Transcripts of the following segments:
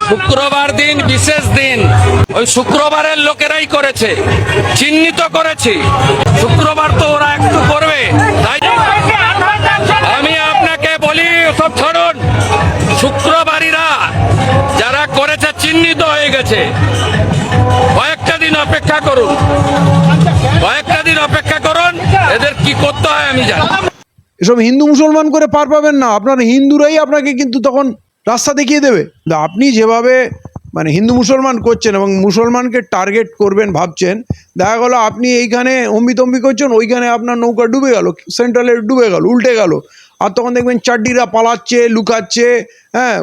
শুক্রবার দিন বিশেষ দিন, ওই শুক্রবারের লোকেরাই করেছে, চিহ্নিত করেছি। শুক্রবার তো ওরা একটু করবে, তাই আমি আপনাকে বলি সব ছাড়ুন। শুক্রবারীরা যারা করেছে চিহ্নিত হয়ে গেছে, কয়েকটা দিন অপেক্ষা করুন, কয়েকটা দিন অপেক্ষা করুন, এদের কি করতে হয় আমি জানি। এসব হিন্দু মুসলমান করে পার পাবেন না, আপনার হিন্দুরাই আপনাকে কিন্তু তখন রাস্তা দেখিয়ে দেবে। আপনি যেভাবে মানে হিন্দু মুসলমান করছেন এবং মুসলমানকে টার্গেট করবেন ভাবছেন, দেখা গেলো আপনি এইখানে অম্বিতম্বি করছেন, ওইখানে আপনার নৌকা ডুবে গেল, সেন্ট্রালে ডুবে গেল, উল্টে গেল। আর তখন দেখবেন চাড্ডিরা পালাচ্ছে, লুকাচ্ছে, হ্যাঁ,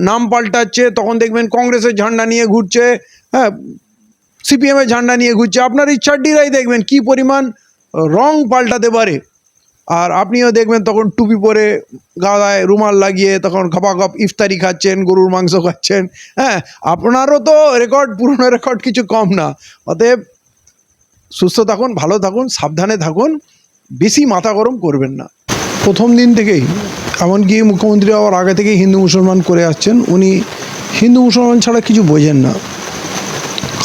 নাম পাল্টাচ্ছে। তখন দেখবেন কংগ্রেসের ঝান্ডা নিয়ে ঘুরছে, হ্যাঁ, সিপিএমের ঝান্ডা নিয়ে ঘুরছে। আপনার এই চাড্ডিরাই দেখবেন কি পরিমাণ রং পাল্টাতে পারে। আর আপনিও দেখবেন তখন টুপি পরে, গায়ে রুমাল লাগিয়ে তখন খপাখপ ইফতারি খাচ্ছেন, গরুর মাংস খাচ্ছেন। হ্যাঁ, আপনারও তো রেকর্ড, পুরনো রেকর্ড কিছু কম না। অতএব সুস্থ থাকুন, ভালো থাকুন, সাবধানে থাকুন, বেশি মাথা গরম করবেন না। প্রথম দিন থেকেই, এমনকি মুখ্যমন্ত্রী হওয়ার আগে থেকেই হিন্দু মুসলমান করে আসছেন। উনি হিন্দু মুসলমান ছাড়া কিছু বোঝেন না।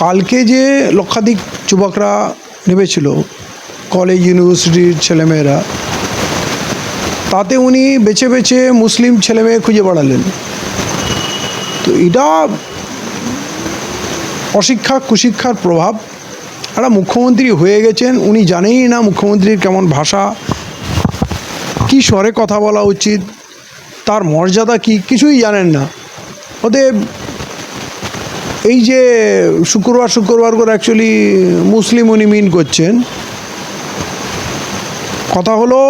কালকে যে লক্ষাধিক যুবকরা নেমেছিল, কলেজ ইউনিভার্সিটির ছেলেমেয়েরা, তাতে উনি বেছে বেছে মুসলিম ছেলেমেয়ে খুঁজে বেড়ালেন। তো এটা অশিক্ষা কুশিক্ষার প্রভাব। একটা মুখ্যমন্ত্রী হয়ে গেছেন, উনি জানেনই না মুখ্যমন্ত্রীর কেমন ভাষা, কী স্বরে কথা বলা উচিত, তার মর্যাদা কী, কিছুই জানেন না। অতএব এই যে শুক্রবার করে অ্যাকচুয়ালি মুসলিম উনি মিন করছেন। কথা হলো,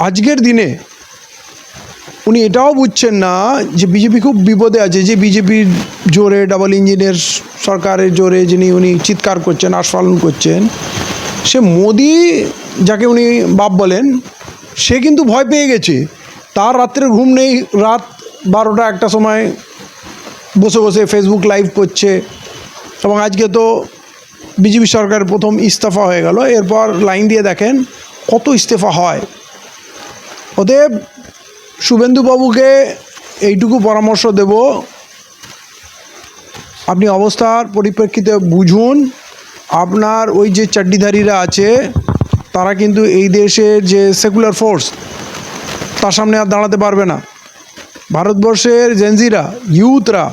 আজকের দিনে উনি এটাও বুঝছেন না যে বিজেপি খুব বিপদে আছে। যে বিজেপির জোরে, ডাবল ইঞ্জিনের সরকারের জোরে যিনি উনি চিৎকার করছেন, আস্ফালন করছেন, সে মোদি, যাকে উনি বাপ বলেন, সে কিন্তু ভয় পেয়ে গেছে। তার রাত্রে ঘুম নেই, রাত 12টা 1টা সময় বসে বসে ফেসবুক লাইভ করছে। এবং আজকে তো বিজেপি সরকারের প্রথম ইস্তফা হয়ে গেল, এরপর লাইন দিয়ে দেখেন কত ইস্তফা হয়। অতএব শুভেন্দুবাবুকে এইটুকু পরামর্শ দেব, আপনি অবস্থার পরিপ্রেক্ষিতে বুঝুন। আপনার ওই যে চাড্ডিধারীরা আছে, তারা কিন্তু এই দেশের যে সেকুলার ফোর্স, তার সামনে আর দাঁড়াতে পারবে না। ভারতবর্ষের জেনজিরা, ইউথরা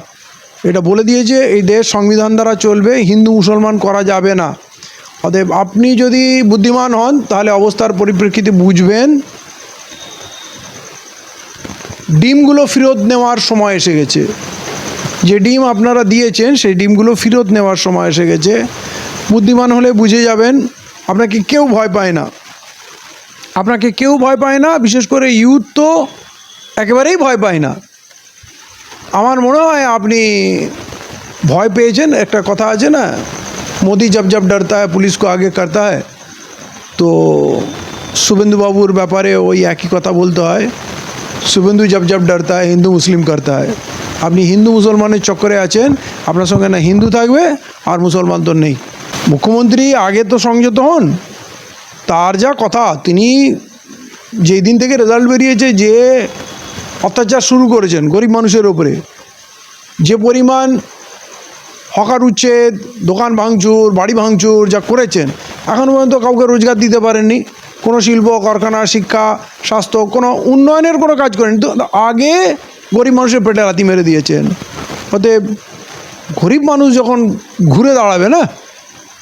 এটা বলে দিয়েছে, এই দেশ সংবিধান দ্বারা চলবে, হিন্দু মুসলমান করা যাবে না। অতএব আপনি যদি বুদ্ধিমান হন, তাহলে অবস্থার পরিপ্রেক্ষিতে বুঝবেন ডিমগুলো ফেরত নেওয়ার সময় এসে গেছে। যে ডিম আপনারা দিয়েছেন, সেই ডিমগুলো ফেরত নেওয়ার সময় এসে গেছে। বুদ্ধিমান হলে বুঝে যাবেন, আপনাকে কেউ ভয় পায় না, আপনাকে কেউ ভয় পায় না। বিশেষ করে ইউথ তো একেবারেই ভয় পায় না। আমার মনে হয় আপনি ভয় পেয়েছেন। একটা কথা আছে না, মোদি জব জব ডরতা है পুলিশ को आगे करता है। তো শুভেন্দুবাবুর ব্যাপারে ওই একই কথা বলতে হয়, শুভেন্দু জব জব ডরতা है হিন্দু মুসলিম করতা है। আপনি হিন্দু মুসলমানের চক্করে আছেন, আপনার সঙ্গে না হিন্দু থাকবে আর মুসলমান তো নেই। মুখ্যমন্ত্রী আগে তো সংযত হন। তার যা কথা, তিনি যেই দিন থেকে রেজাল্ট বেরিয়েছে, যে অত্যাচার শুরু করেছেন গরিব মানুষের ওপরে, যে পরিমাণ হকার উচ্ছেদ, দোকান ভাঙচুর, বাড়ি ভাঙচুর যা করেছেন, এখন পর্যন্ত কাউকে রোজগার দিতে পারেননি। কোনো শিল্প কারখানা, শিক্ষা, স্বাস্থ্য, কোনো উন্নয়নের কোনো কাজ করেন। তো আগে গরিব মানুষের পেটে লাথি মেরে দিয়েছেন। অতএব গরিব মানুষ যখন ঘুরে দাঁড়াবে না,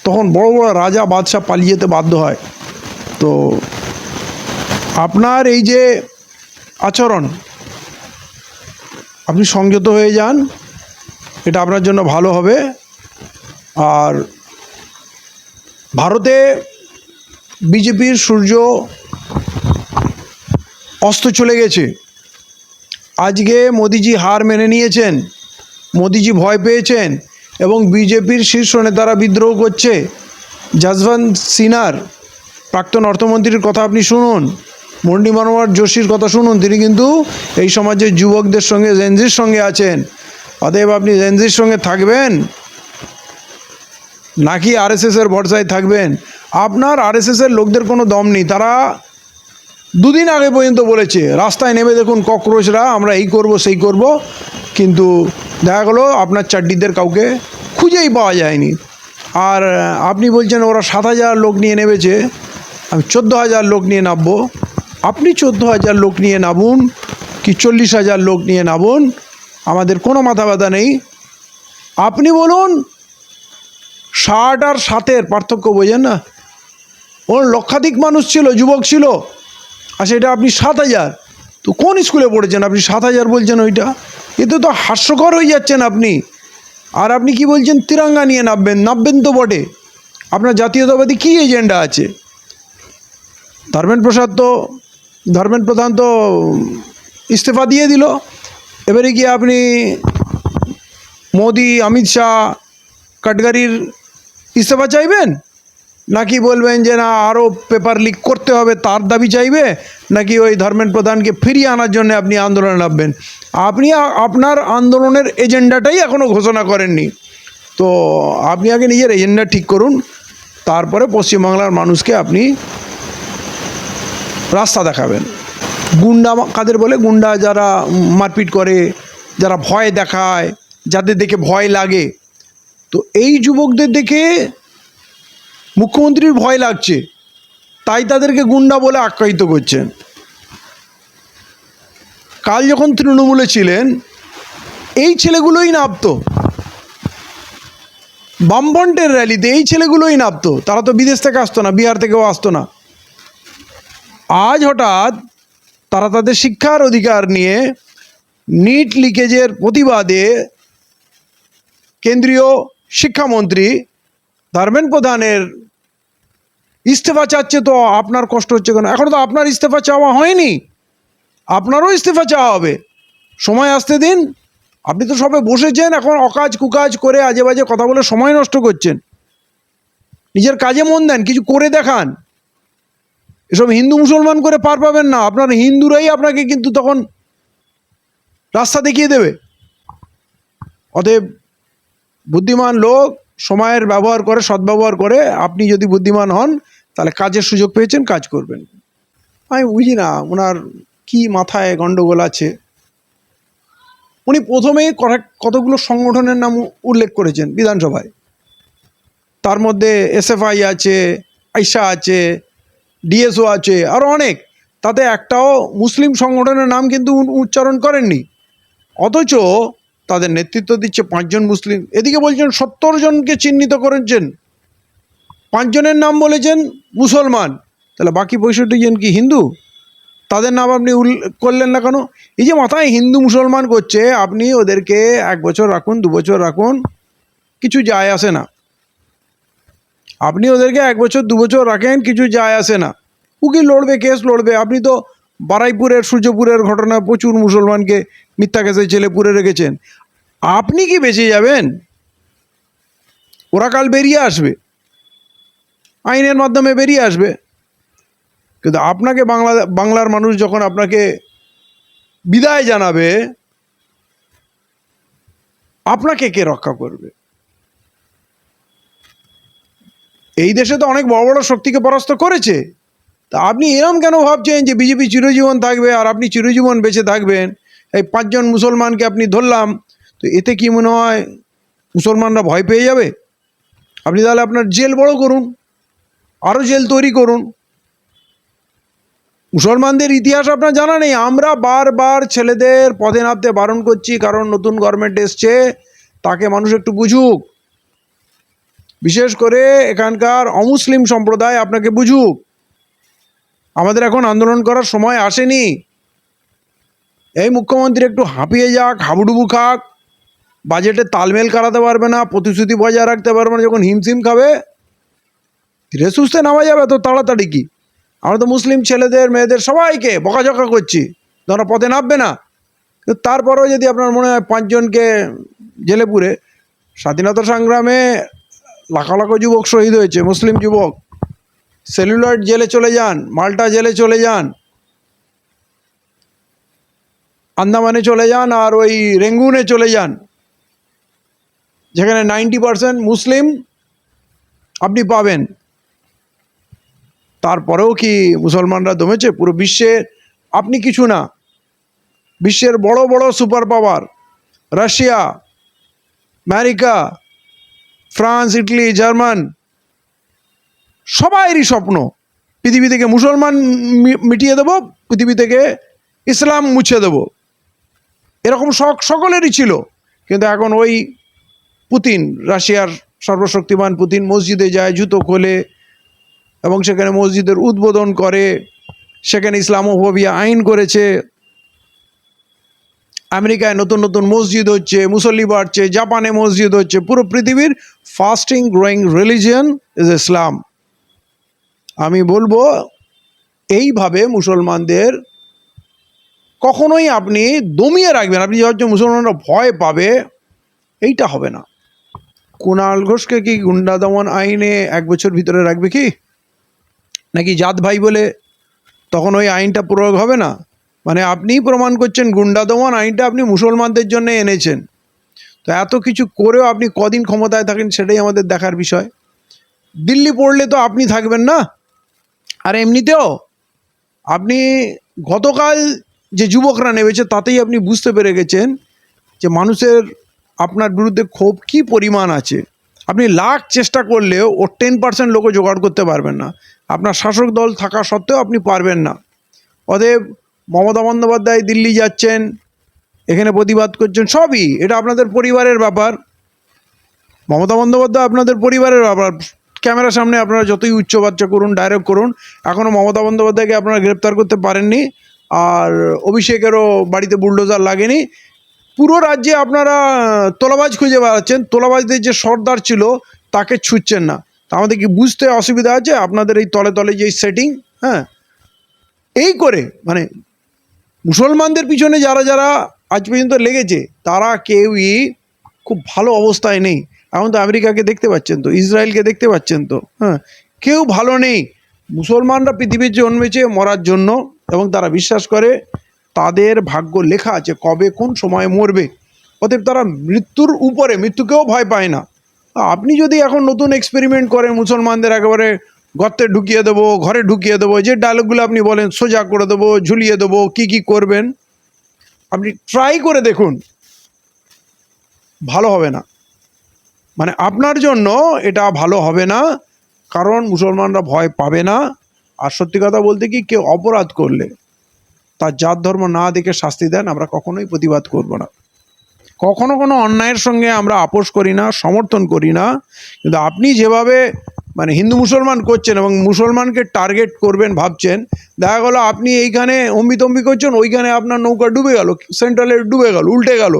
তখন বড় বড় রাজা বাদশাহ পালিয়ে যেতে বাধ্য হয়। তো আপনার এই যে আচরণ, আপনি সংযত হয়ে যান, এটা আপনার জন্য ভালো হবে। আর ভারতে বিজেপির সূর্য অস্ত চলে গেছে। আজকে মোদিজি হার মেনে নিয়েছেন, মোদিজি ভয় পেয়েছেন এবং বিজেপির শীর্ষ নেতারা বিদ্রোহ করছে। যশবন্ত সিনহার, প্রাক্তন অর্থমন্ত্রীর কথা আপনি শুনুন, মন্ডি মনোহর যোশীর কথা শুনুন, তিনি কিন্তু এই সমাজের যুবকদের সঙ্গে, জেনজির সঙ্গে আছেন। অতএব আপনি জেনজির সঙ্গে থাকবেন নাকি আরএসএসের ভরসায় থাকবেন? আপনার আরএসএসের লোকদের কোনো দম নেই, তারা দুদিন আগে পর্যন্ত বলেছে রাস্তায় নেমে দেখুন ককরোচরা, আমরা এই করব সেই করব, কিন্তু দেখা গেলো আপনার চাড্ডিদের কাউকে খুঁজেই পাওয়া যায়নি। আর আপনি বলছেন ওরা 7,000 লোক নিয়ে নেমেছে, আমি 14,000 লোক নিয়ে নামবো। আপনি 14,000 লোক নিয়ে নামুন কি 40,000 লোক নিয়ে নামুন, আমাদের কোনো মাথা ব্যথা নেই। আপনি বলুন 60 আর 7-এর পার্থক্য বোঝেন না? ওর লক্ষাধিক মানুষ ছিল, যুবক ছিল, আর সেটা আপনি 7,000। তো কোন স্কুলে পড়েছেন আপনি 7,000 বলছেন? ওইটা এতে তো হাস্যকর হয়ে যাচ্ছেন আপনি। আর আপনি কি বলছেন তিরঙ্গা নিয়ে নামবেন তো বটে, আপনার জাতীয়তাবাদী কী এজেন্ডা আছে? ধর্মেন্দ্র প্রধান তো ইস্তফা দিয়ে দিল, এবারে কি আপনি মোদি, অমিত শাহ, গডকারির ইস্তফা চাইবেন? নাকি বলবেন যে না আরও পেপার লিক করতে হবে তার দাবি চাইবে? নাকি ওই ধর্মেন্দ্র প্রধানকে ফিরিয়ে আনার জন্য আপনি আন্দোলনে নামবেন? আপনি আপনার আন্দোলনের এজেন্ডাটাই এখনও ঘোষণা করেননি। তো আপনি আগে নিজের এজেন্ডা ঠিক করুন, তারপরে পশ্চিমবাংলার মানুষকে আপনি রাস্তা দেখাবেন। গুন্ডা কাদের বলে? গুন্ডা যারা মারপিট করে, যারা ভয় দেখায়, যাদের দেখে ভয় লাগে। তো এই যুবকদের দেখে মুখ্যমন্ত্রীর ভয় লাগছে, তাই তাদেরকে গুন্ডা বলে আখ্যায়িত করছেন। কাল যখন তৃণমূলে ছিলেন এই ছেলেগুলোই নামতো, বামফ্রন্টের র্যালিতে এই ছেলেগুলোই নামতো। তারা তো বিদেশ থেকে আসতো না, বিহার থেকেও আসতো না। আজ হঠাৎ তারা তাদের শিক্ষার অধিকার নিয়ে নিট লিকেজের প্রতিবাদে কেন্দ্রীয় শিক্ষামন্ত্রী ধর্মেন্দ্র প্রধানের ইস্তফা চাচ্ছে। তো আপনার কষ্ট হচ্ছে কেন? এখনও তো আপনার ইস্তফা চাওয়া হয়নি, আপনারও ইস্তফা চাওয়া হবে, সময় আসতে দিন। আপনি তো সবে বসেছেন, এখন অকাজ কুকাজ করে আজে বাজে কথা বলে সময় নষ্ট করছেন। নিজের কাজে মন দেন, কিছু করে দেখান। এসব হিন্দু মুসলমান করে পার পাবেন না, আপনার হিন্দুরাই আপনাকে কিন্তু তখন রাস্তা দেখিয়ে দেবে। অতএব বুদ্ধিমান লোক সময়ের ব্যবহার করে, সদ্ব্যবহার করে। আপনি যদি বুদ্ধিমান হন তাহলে কাজের সুযোগ পেয়েছেন, কাজ করবেন। আমি বুঝি না ওনার কি মাথায় গণ্ডগোল আছে। উনি প্রথমেই কতগুলো সংগঠনের নাম উল্লেখ করেছেন বিধানসভায়, তার মধ্যে এসএফআই আছে, আইসা আছে, ডিএসও আছে, আরও অনেক। তাতে একটাও মুসলিম সংগঠনের নাম কিন্তু উচ্চারণ করেননি, অথচ তাদের নেতৃত্ব দিচ্ছে 5 জন মুসলিম। এদিকে বলছেন 70 জনকে চিহ্নিত করেছেন, 5 জনের নাম বলেছেন মুসলমান, তাহলে বাকি 65 জন কি হিন্দু? তাদের নাম আপনি উল্লেখ করলেন না কেন? এই যে মাথায় হিন্দু মুসলমান করছে, আপনি ওদেরকে 1 বছর রাখুন, 2 বছর রাখুন, কিছু যায় আসে না। আপনি ওদেরকে 1 বছর 2 বছর রাখেন, কিছু যায় আসে না। উকিল লড়বে, কেস লড়বে। আপনি তো বারুইপুরের, সূর্যপুরের ঘটনা, প্রচুর মুসলমানকে মিথ্যা কেসে জেলে পুরে রেখেছেন। আপনি কি বেঁচে যাবেন? ওরা কাল বেরিয়ে আসবে, আইনের মাধ্যমে বেরিয়ে আসবে। কিন্তু আপনাকে বাংলার মানুষ যখন আপনাকে বিদায় জানাবে, আপনাকে কে রক্ষা করবে? এই দেশে তো অনেক বড় বড় শক্তিকে পরাস্ত করেছে। তা আপনি এরম কেন ভাবছেন যে বিজেপি চিরজীবন থাকবে আর আপনি চিরজীবন বেঁচে থাকবেন? এই 5 জন মুসলমানকে আপনি ধরলাম, তো এতে কি মনে হয় মুসলমানরা ভয় পেয়ে যাবে? আপনি তাহলে আপনার জেল বড় করুন, আরও জেল তৈরি করুন। মুসলমানদের ইতিহাস আপনার জানা নেই। আমরা বারবার ছেলেদের পদে নামতে বারণ করছি, কারণ নতুন গভর্নমেন্ট এসছে, তাকে মানুষ একটু বুঝুক। বিশেষ করে এখানকার অমুসলিম সম্প্রদায় আপনাকে বুঝুক। আমাদের এখন আন্দোলন করার সময় আসেনি। এই মুখ্যমন্ত্রী একটু হাঁপিয়ে যাক, হাবুডুবু খাক, বাজেটে তালমেল করাতে পারবে না, প্রতিশ্রুতি বজায় রাখতে পারবে না, যখন হিমশিম খাবে ধীরে সুস্থে নামা যাবে। তো তাড়াতাড়ি কি? আমরা তো মুসলিম ছেলেদের মেয়েদের সবাইকে বকাঝকা করছি, তোমরা পথে নামবে না। কিন্তু তারপরেও যদি আপনার মনে হয় 5 জনকে জেলে পুরে, স্বাধীনতা সংগ্রামে লাখ লাখ যুবক শহীদ হয়েছে, মুসলিম যুবক। সেলুলয়েড জেলে চলে যান, মাল্টা জেলে চলে যান, আন্দামানে চলে যান, আর ওই রেঙ্গুনে চলে যান, যেখানে 90% মুসলিম আপনি পাবেন। তারপরেও কি মুসলমানরা দমেছে? পুরো বিশ্বের আপনি কিছু না, বিশ্বের বড় বড় super power Russia, America, France, Italy, German, সবাইরই স্বপ্ন পৃথিবী থেকে মুসলমান মিটিয়ে দেবো, পৃথিবী থেকে ইসলাম মুছে দেবো, এরকম শখ সকলেরই ছিল। কিন্তু এখন ওই পুতিন, রাশিয়ার সর্বশক্তিমান পুতিন মসজিদে যায়, জুতো খোলে এবং সেখানে মসজিদের উদ্বোধন করে, সেখানে ইসলামোফোবিয়া আইন করেছে। আমেরিকায় নতুন নতুন মসজিদ হচ্ছে, মুসল্লি বাড়ছে, জাপানে মসজিদ হচ্ছে। পুরো পৃথিবীর ফাস্টিং গ্রোয়িং রিলিজিয়ন ইজ ইসলাম। আমি বলবো এইভাবে মুসলমানদের কখনোই আপনি দমিয়ে রাখবেন, আপনি যে হচ্ছে মুসলমানরা ভয় পাবে, এইটা হবে না। কুণাল ঘোষকে কি গুন্ডা দমন আইনে 1 বছর ভিতরে রাখবে কি? নাকি জাত ভাই বলে তখন ওই আইনটা প্রয়োগ হবে না? মানে আপনিই প্রমাণ করছেন গুন্ডা দমন আইনটা আপনি মুসলমানদের জন্য এনেছেন। তো এত কিছু করেও আপনি কদিন ক্ষমতায় থাকেন সেটাই আমাদের দেখার বিষয়। দিল্লি পড়লে তো আপনি থাকবেন না। আর এমনিতেও আপনি গতকাল যে যুবকরা নেমেছে তাতেই আপনি বুঝতে পেরে গেছেন যে মানুষের আপনার বিরুদ্ধে ক্ষোভ কী পরিমাণ আছে। আপনি লাখ চেষ্টা করলেও ওর 10% লোকও জোগাড় করতে পারবেন না। আপনার শাসক দল থাকা সত্ত্বেও আপনি পারবেন না। অতএব মমতা বন্দ্যোপাধ্যায় দিল্লি যাচ্ছেন, এখানে প্রতিবাদ করছেন, সবই এটা আপনাদের পরিবারের ব্যাপার। মমতা বন্দ্যোপাধ্যায় আপনাদের পরিবারের ব্যাপার। ক্যামেরার সামনে আপনারা যতই উচ্চবাচ্চা করুন, ডায়লগ করুন, এখনও মমতা বন্দ্যোপাধ্যায়কে আপনারা গ্রেপ্তার করতে পারেননি। আর অভিষেকেরও বাড়িতে বুলডোজার লাগেনি। পুরো রাজ্যে আপনারা তোলাবাজ খুঁজে বেড়াচ্ছেন, তোলাবাজদের যে সর্দার ছিল তাকে ছুঁচ্ছেন না। তা আমাদের কি বুঝতে অসুবিধা আছে আপনাদের এই তলে তলে যে সেটিং? হ্যাঁ, এই করে মানে মুসলমানদের পিছনে যারা যারা আজ পর্যন্ত লেগেছে তারা কেউই খুব ভালো অবস্থায় নেই। এখন তো আমেরিকাকে দেখতে পাচ্ছেন, তো ইসরায়েলকে দেখতে পাচ্ছেন, তো হ্যাঁ, কেউ ভালো নেই। মুসলমানরা পৃথিবীর জন্মেছে মরার জন্য এবং তারা বিশ্বাস করে তাদের ভাগ্য লেখা আছে কবে কোন সময় মরবে। অতএব তারা মৃত্যুর উপরে, মৃত্যুকেও ভয় পায় না। আপনি যদি এখন নতুন এক্সপেরিমেন্ট করেন, মুসলমানদের একেবারে গর্তে ঢুকিয়ে দেবো, ঘরে ঢুকিয়ে দেবো, যে ডায়লগগুলো আপনি বলেন সোজা করে দেবো, ঝুলিয়ে দেবো, কি করবেন আপনি ট্রাই করে দেখুন, ভালো হবে না। মানে আপনার জন্য এটা ভালো হবে না, কারণ মুসলমানরা ভয় পাবে না। আর সত্যি কথা বলতে কি, কেউ অপরাধ করলে তার জাত ধর্ম না দেখে শাস্তি দেন, আমরা কখনোই প্রতিবাদ করব না। কখনো কোনো অন্যায়ের সঙ্গে আমরা আপোষ করি না, সমর্থন করি না। কিন্তু আপনি যেভাবে মানে হিন্দু মুসলমান করছেন এবং মুসলমানকে টার্গেট করবেন ভাবছেন, দেখা গেলো আপনি এইখানে অম্বিতম্বি করছেন, ওইখানে আপনার নৌকা ডুবে গেল, সেন্ট্রালে ডুবে গেল, উল্টে গেল।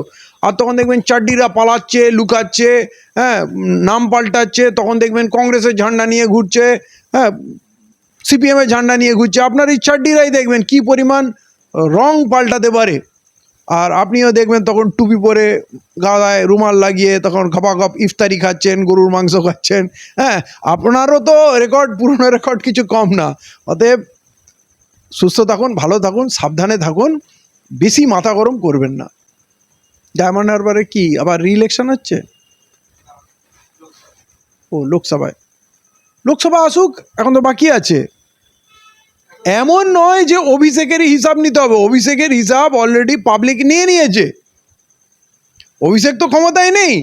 আর তখন দেখবেন চাড্ডিরা পালাচ্ছে, লুকাচ্ছে, হ্যাঁ, নাম পাল্টাচ্ছে। তখন দেখবেন কংগ্রেসের ঝান্ডা নিয়ে ঘুরছে, হ্যাঁ, সিপিএমের ঝান্ডা নিয়ে ঘুরছে। আপনার এই চাড্ডিরাই দেখবেন কি পরিমাণ রং পাল্টাতে পারে। আর আপনিও দেখবেন তখন টুপি পরে, গায়ে রুমাল লাগিয়ে তখন খপাখপ ইফতারি খাচ্ছেন, গরুর মাংস খাচ্ছেন। হ্যাঁ, আপনারও তো রেকর্ড, পুরনো রেকর্ড কিছু কম না। অতএব সুস্থ থাকুন, ভালো থাকুন, সাবধানে থাকুন, বেশি মাথা গরম করবেন না। ডায়মন্ড হারবারে কি আবার রি-ইলেকশন হচ্ছে? ও, লোকসভা আসুক, এখন তো বাকি আছে। এমন নয় যে অভিষেকেরই হিসাব নিতে হবে, অভিষেকের হিসাব অলরেডি পাবলিক নিয়ে নিয়েছে। অভিষেক তো ক্ষমতায় নেই,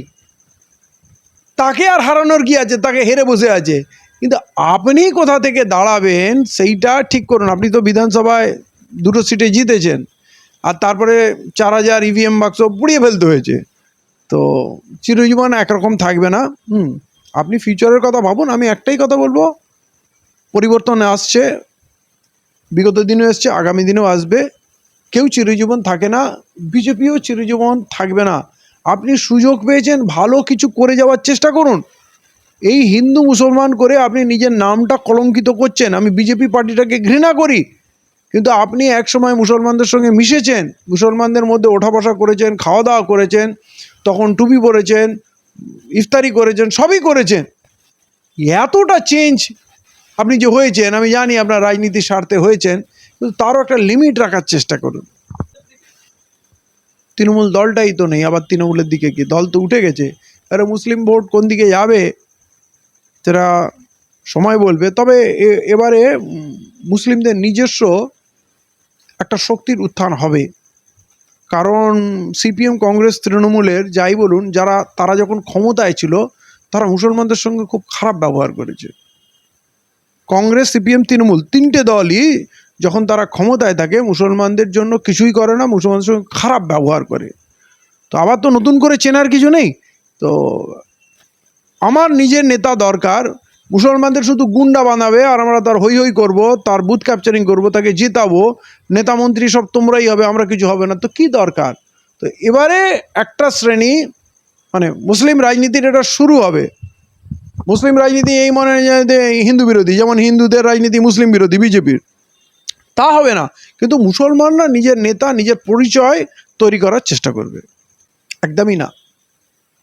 তাকে আর হারানোর কি আছে, তাকে হেরে বসে আছে। কিন্তু আপনি কোথা থেকে দাঁড়াবেন সেইটা ঠিক করুন। আপনি তো বিধানসভায় 2টো সিটে জিতেছেন, আর তারপরে 4000 ইভিএম বাক্স পুড়িয়ে ফেলতে হয়েছে। তো চিরজীবন একরকম থাকবে না। আপনি ফিউচারের কথা ভাবুন। আমি একটাই কথা বলবো, পরিবর্তন আসছে, বিগত দিনেও এসছে, আগামী দিনেও আসবে। কেউ চিরজীবন থাকে না, বিজেপিও চিরজীবন থাকবে না। আপনি সুযোগ পেয়েছেন, ভালো কিছু করে যাওয়ার চেষ্টা করুন। এই হিন্দু মুসলমান করে আপনি নিজের নামটা কলঙ্কিত করছেন। আমি বিজেপি পার্টিটাকে ঘৃণা করি, কিন্তু আপনি একসময় মুসলমানদের সঙ্গে মিশেছেন, মুসলমানদের মধ্যে ওঠা বসা করেছেন, খাওয়া দাওয়া করেছেন, তখন টুপি পরেছেন, ইফতারি করেছেন, সবই করেছেন। এতটা চেঞ্জ আপনি যে হয়েছেন, আমি জানি আপনার রাজনীতির স্বার্থে হয়েছেন, কিন্তু তারও একটা লিমিট রাখার চেষ্টা করুন। তৃণমূল দলটাই তো নেই, আবার তৃণমূলের দিকে কি? দল তো উঠে গেছে। আরে মুসলিম ভোট কোন দিকে যাবে সেটা সময় বলবে। তবে এবারে মুসলিমদের নিজস্ব একটা শক্তির উত্থান হবে, কারণ সিপিএম, কংগ্রেস, তৃণমূলের যাই বলুন, তারা যখন ক্ষমতায় ছিল তারা মুসলমানদের সঙ্গে খুব খারাপ ব্যবহার করেছে। কংগ্রেস, সিপিএম, তৃণমূল তিনটে দলই যখন তারা ক্ষমতায় থাকে মুসলমানদের জন্য কিছুই করে না, মুসলমানদের সঙ্গে খারাপ ব্যবহার করে। তো আবার তো নতুন করে চেনার কিছু নেই। তো আমার নিজের নেতা দরকার, মুসলমানদের শুধু গুন্ডা বানাবে আর আমরা তার হই হই করবো, তার বুথ ক্যাপচারিং করবো, তাকে জেতাবো, নেতা মন্ত্রী সব তোমরাই হবে, আমরা কিছু হবে না। তো কি দরকার? তো এবারে একটা শ্রেণী, মানে মুসলিম রাজনীতির এটা শুরু হবে। মুসলিম রাজনীতি এই মনে হয় যে হিন্দু বিরোধী, যেমন হিন্দুদের রাজনীতি মুসলিম বিরোধী বিজেপির, তা হবে না। কিন্তু মুসলমানরা নিজের নেতা, নিজের পরিচয় তৈরি করার চেষ্টা করবে, একদমই না।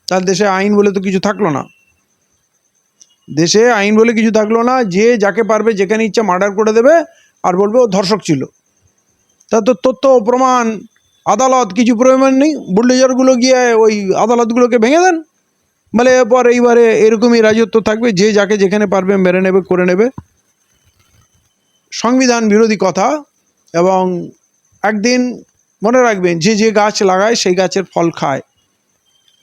তার দেশে আইন বলে তো কিছু থাকলো না, দেশে আইন বলে কিছু থাকলো না। যে যাকে পারবে যেখানে ইচ্ছা মার্ডার করে দেবে আর বলবে ও ধর্ষক ছিল। তা তো তথ্য প্রমাণ, আদালত কিছু প্রমাণ নেই, বুলডোজারগুলো গিয়ে ওই আদালতগুলোকে ভেঙে দেন, বলে এরপর এইবারে এরকমই রাজত্ব থাকবে, যে যাকে যেখানে পারবে মেরে নেবে, করে নেবে। সংবিধান বিরোধী কথা। এবং একদিন মনে রাখবেন, যে যে গাছ লাগায় সেই গাছের ফল খায়।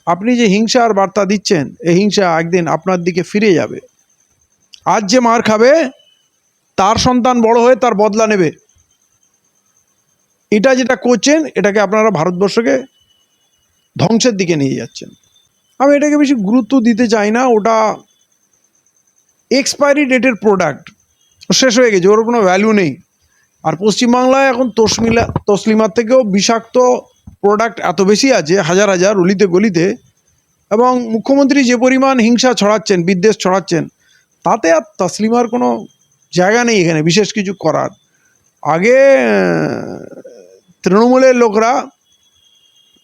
আপনি যে হিংসার বার্তা দিচ্ছেন, এই হিংসা একদিন আপনার দিকে ফিরে যাবে। আজ যে মার খাবে তার সন্তান বড় হয়ে তার বদলা নেবে। এটা যেটা করছেন, এটাকে আপনারা ভারতবর্ষকে ধ্বংসের দিকে নিয়ে যাচ্ছেন। আমি এটাকে বেশি গুরুত্ব দিতে চাই না। ওটা এক্সপায়ারি ডেটের প্রোডাক্ট, শেষ হয়ে গেছে, ওর কোনো ভ্যালু নেই। আর পশ্চিমবাংলায় এখন তসলিমার থেকেও বিষাক্ত প্রোডাক্ট এত বেশি আছে, হাজার হাজার অলিতে গলিতে। এবং মুখ্যমন্ত্রী যে পরিমাণ হিংসা ছড়াচ্ছেন, বিদ্বেষ ছড়াচ্ছেন, তাতে আর তসলিমার কোনো জায়গা নেই এখানে বিশেষ কিছু করার। আগে তৃণমূলের লোকরা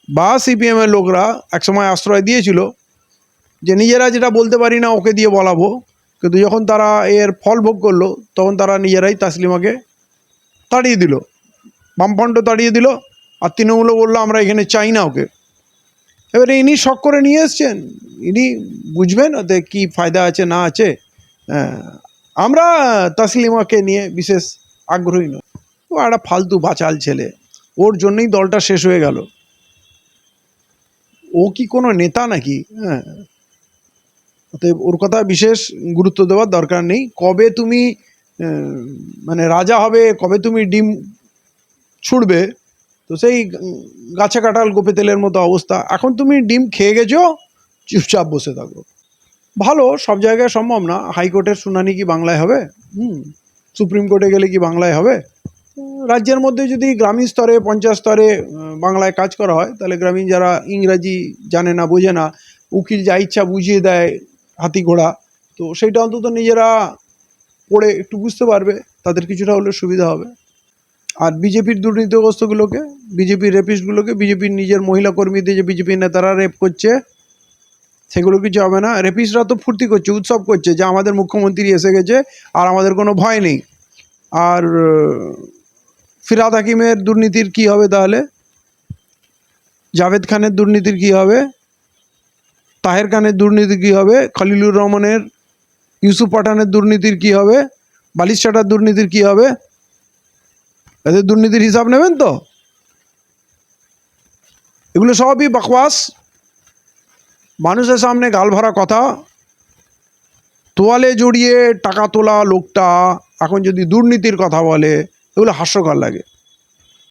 বা সিপিএমের লোকরা একসময় আশ্রয় দিয়েছিল যে নিজেরা যেটা বলতে পারি না ওকে দিয়ে বলাবো, কিন্তু যখন তারা এর ফল ভোগ করলো তখন তারা নিজেরাই তাসলিমাকে তাড়িয়ে দিল, বামফ্রন্ট তাড়িয়ে দিল, আর তৃণমূলও বললো আমরা এখানে চাই না ওকে। এবারে ইনি শখ করে নিয়ে এসছেন, ইনি বুঝবেন ওতে কী ফায়দা আছে না আছে। আমরা তাসলিমাকে নিয়ে বিশেষ আগ্রহী নয়। ও একটা ফালতু বাচাল ছেলে, ওর জন্যই দলটা শেষ হয়ে গেল। ও কি কোনো নেতা নাকি? অতএব ওর কথা বিশেষ গুরুত্ব দেওয়ার দরকার নেই। কবে তুমি মানে রাজা হবে, কবে তুমি ডিম ছুড়বে, তো সেই গাছে কাঁঠাল গোপে তেলের মতো অবস্থা। এখন তুমি ডিম খেয়ে গেছো, চুপচাপ বসে থাকো। ভালো, সব জায়গায় সম্ভব না। হাইকোর্টের শুনানি কি বাংলায় হবে? সুপ্রিম কোর্টে গেলে কি বাংলায় হবে? রাজ্যের মধ্যে যদি গ্রামীণ স্তরে, পঞ্চায়েত স্তরে বাংলায় কাজ করা হয়, তাহলে গ্রামীণ যারা ইংরাজি জানে না, বোঝে না, উকিল যা ইচ্ছা বুঝিয়ে দেয় হাতি ঘোড়া, তো সেইটা অন্তত নিজেরা পড়ে একটু বুঝতে পারবে, তাদের কিছুটা হলে সুবিধা হবে। আর বিজেপির দুর্নীতিগ্রস্তগুলোকে, বিজেপির রেপিস্টগুলোকে, বিজেপির নিজের মহিলা কর্মীদের যে বিজেপির নেতারা রেপ করছে, সেগুলো কিছু হবে না। রেপিস্টরা তো ফুর্তি করছে, উৎসব করছে যে আমাদের মুখ্যমন্ত্রী এসে গেছে আর আমাদের কোনো ভয় নেই। আর ফিরহাদ হাকিমের দুর্নীতির কি হবে তাহলে? জাভেদ খানের দুর্নীতির কি হবে? তাহের খানের দুর্নীতির কি হবে? খলিলুর রহমানের, ইউসুফ পাঠানের দুর্নীতির কি হবে? বালিশ চাটার দুর্নীতির কি হবে? এদের দুর্নীতির হিসাব নেবেন তো? এগুলো সবই বকওয়াস, মানুষের সামনে গাল ভরা কথা। তোয়ালে জড়িয়ে টাকা তোলা লোকটা এখন যদি দুর্নীতির কথা বলে, এগুলো হাস্যকর লাগে।